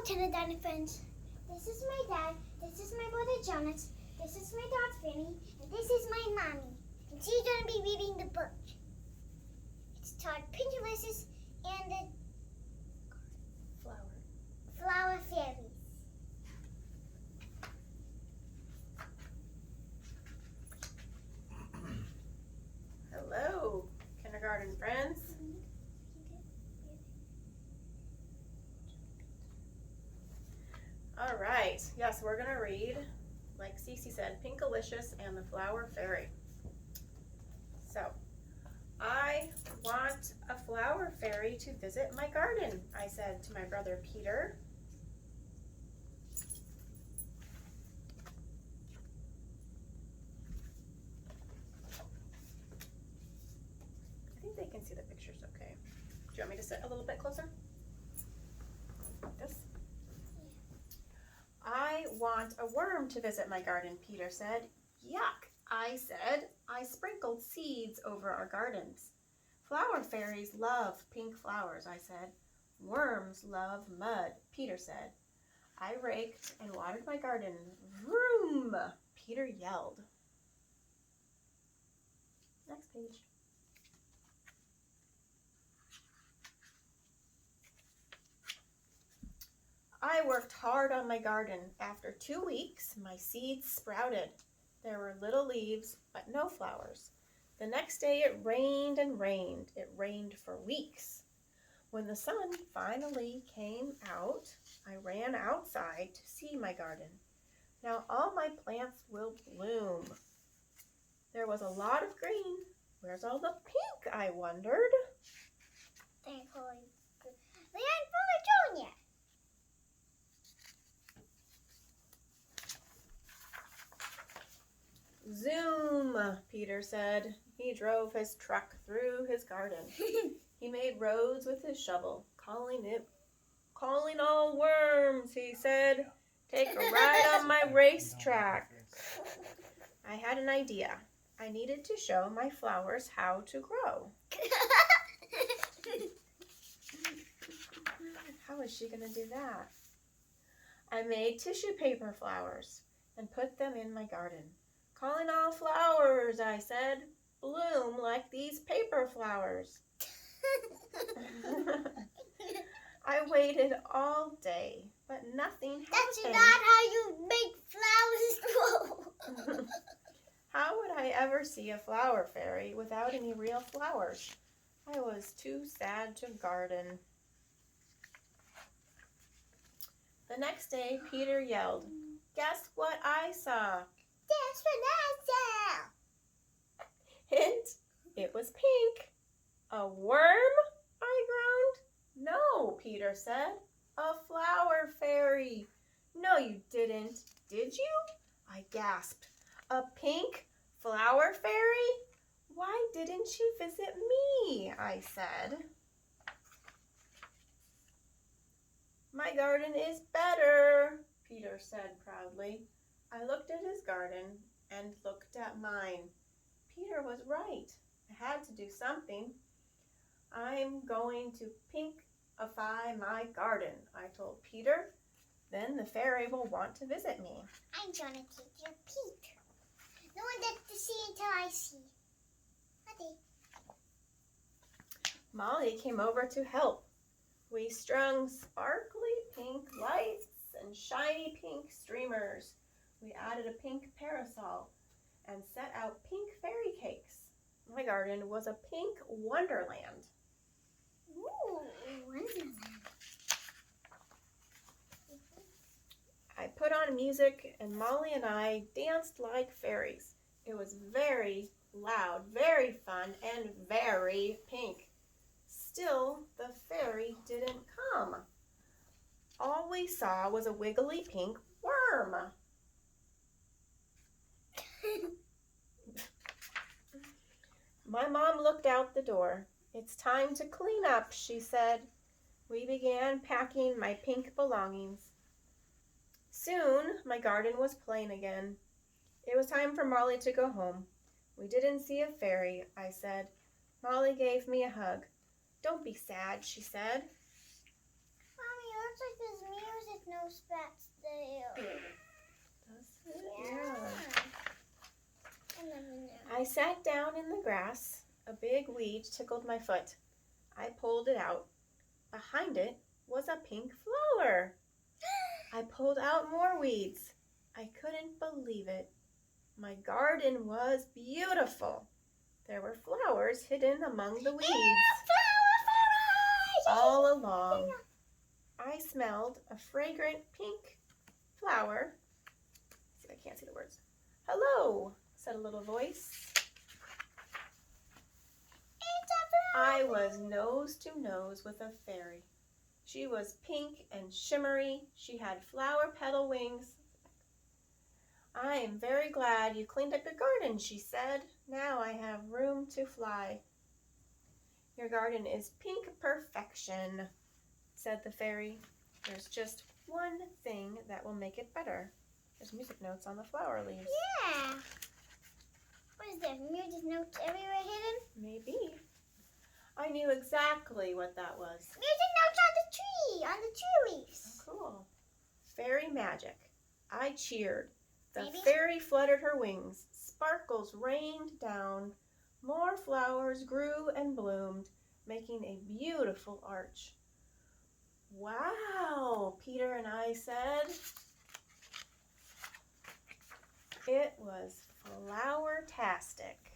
kindergarten friends. This is my dad, this is my brother Jonas, this is my dog Fanny, and this is my mommy. And she's going to be reading the book. It's called Pink Delicious and the Flower Fairies. Hello, kindergarten friends. All right, yes, we're gonna read, like Cece said, Pinkalicious and the Flower Fairy. So, I want a flower fairy to visit my garden, I said to my brother Peter. I think they can see the pictures okay. Do you want me to sit a little bit closer? Like this? I want a worm to visit my garden, Peter said. Yuck, I said. I sprinkled seeds over our gardens. Flower fairies love pink flowers, I said. Worms love mud, Peter said. I raked and watered my garden. Vroom, Peter yelled. Next page. I worked hard on my garden. After 2 weeks, my seeds sprouted. There were little leaves, but no flowers. The next day it rained and rained. It rained for weeks. When the sun finally came out, I ran outside to see my garden. Now all my plants will bloom. There was a lot of green. Where's all the pink, I wondered. They aren't fully grown yet. Zoom, Peter said. He drove his truck through his garden. He made roads with his shovel, calling all worms, he said. Take a ride on my racetrack. I had an idea. I needed to show my flowers how to grow. How is she going to do that? I made tissue paper flowers and put them in my garden. Calling all flowers, I said. Bloom like these paper flowers. I waited all day, but nothing happened. That's not how you make flowers grow. How would I ever see a flower fairy without any real flowers? I was too sad to garden. The next day, Peter yelled, "Guess what I saw?" That's what I saw. Hint, it was pink. A worm? I groaned. No, Peter said. A flower fairy. No, you didn't, did you? I gasped. A pink flower fairy? Why didn't you visit me? I said. My garden is better, Peter said proudly. I looked at his garden and looked at mine. Peter was right. I had to do something. I'm going to pinkify my garden, I told Peter. Then the fairy will want to visit me. I'm going to take your peek. No one gets to see until I see. Okay. Molly came over to help. We strung sparkly pink lights and shiny pink streamers. We added a pink parasol and set out pink fairy cakes. My garden was a pink wonderland. Ooh, wonderland. I put on music and Molly and I danced like fairies. It was very loud, very fun, and very pink. Still, the fairy didn't come. All we saw was a wiggly pink worm. My mom looked out the door. It's time to clean up, she said. We began packing my pink belongings. Soon, my garden was plain again. It was time for Molly to go home. We didn't see a fairy, I said. Molly gave me a hug. Don't be sad, she said. Mommy, it looks like there's music notes back there. Yeah. I never knew. I sat down in the grass. A big weed tickled my foot. I pulled it out. Behind it was a pink flower. I pulled out more weeds. I couldn't believe it. My garden was beautiful. There were flowers hidden among the weeds. All along, I smelled a fragrant pink flower. See, I can't see the words. Hello, said a little voice. I was nose to nose with a fairy. She was pink and shimmery. She had flower petal wings. I am very glad you cleaned up your garden, she said. Now I have room to fly. Your garden is pink perfection, said the fairy. There's just one thing that will make it better. There's music notes on the flower leaves. Yeah. What is there? Music notes everywhere hidden? Maybe. I knew exactly what that was. Music notes on the tree leaves. Oh, cool. Fairy magic. I cheered. The Maybe. fairy fluttered her wings. Sparkles rained down. More flowers grew and bloomed, making a beautiful arch. Wow, Peter and I said. It was flower-tastic.